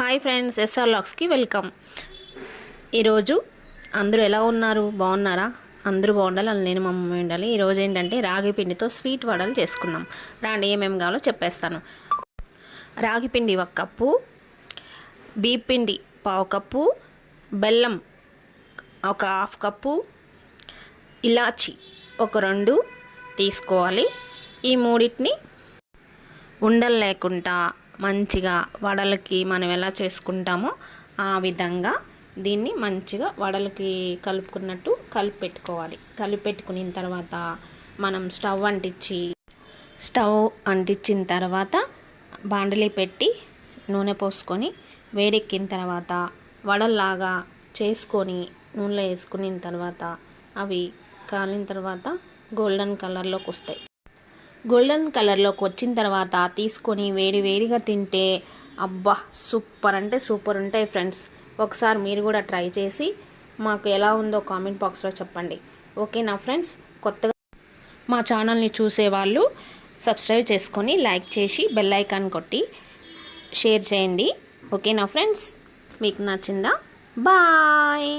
Hi friends, SR లాగ్స్కి welcome. ఈరోజు అందరూ ఎలా ఉన్నారు? బాగున్నారా? అందరూ బాగుండాలి, అలా నేను మమ్మీ ఉండాలి. ఈరోజు ఏంటంటే రాగి పిండితో స్వీట్ వడలు చేసుకుందాం. రాండి, ఏమేమి కావాలో చెప్పేస్తాను. రాగి పిండి 1 కప్పు, బియ్యం పిండి 1/2 కప్పు, బెల్లం 1/2 కప్పు, ఇలాచి 2 తీసుకోవాలి. ఈ మూడింటిని ఉండలు లేకుండా మంచిగా వడలకి మనం ఎలా చేసుకుంటామో ఆ విధంగా దీన్ని మంచిగా వడలకి కలుపుకున్నట్టు కలిపెట్టుకోవాలి. కలిపెట్టుకున్న తర్వాత మనం స్టవ్ అంటించిన తర్వాత బాండలి పెట్టి నూనె పోసుకొని వేడెక్కిన తర్వాత వడల్లాగా చేసుకొని నూనెలో వేసుకున్న తర్వాత అవి కాలిన తర్వాత గోల్డెన్ కలర్లోకి వస్తాయి. గోల్డెన్ కలర్లోకి వచ్చిన తర్వాత తీసుకొని వేడిగా తింటే అబ్బా సూపర్ అంటే సూపర్ ఉంటాయి ఫ్రెండ్స్. ఒకసారి మీరు కూడా ట్రై చేసి మాకు ఎలా ఉందో కామెంట్ బాక్స్లో చెప్పండి. ఓకేనా ఫ్రెండ్స్? కొత్తగా మా ఛానల్ని చూసేవాళ్ళు సబ్స్క్రైబ్ చేసుకొని లైక్ చేసి బెల్ ఐకాన్ కొట్టి షేర్ చేయండి. ఓకేనా ఫ్రెండ్స్? మీకు నచ్చిందా? బాయ్.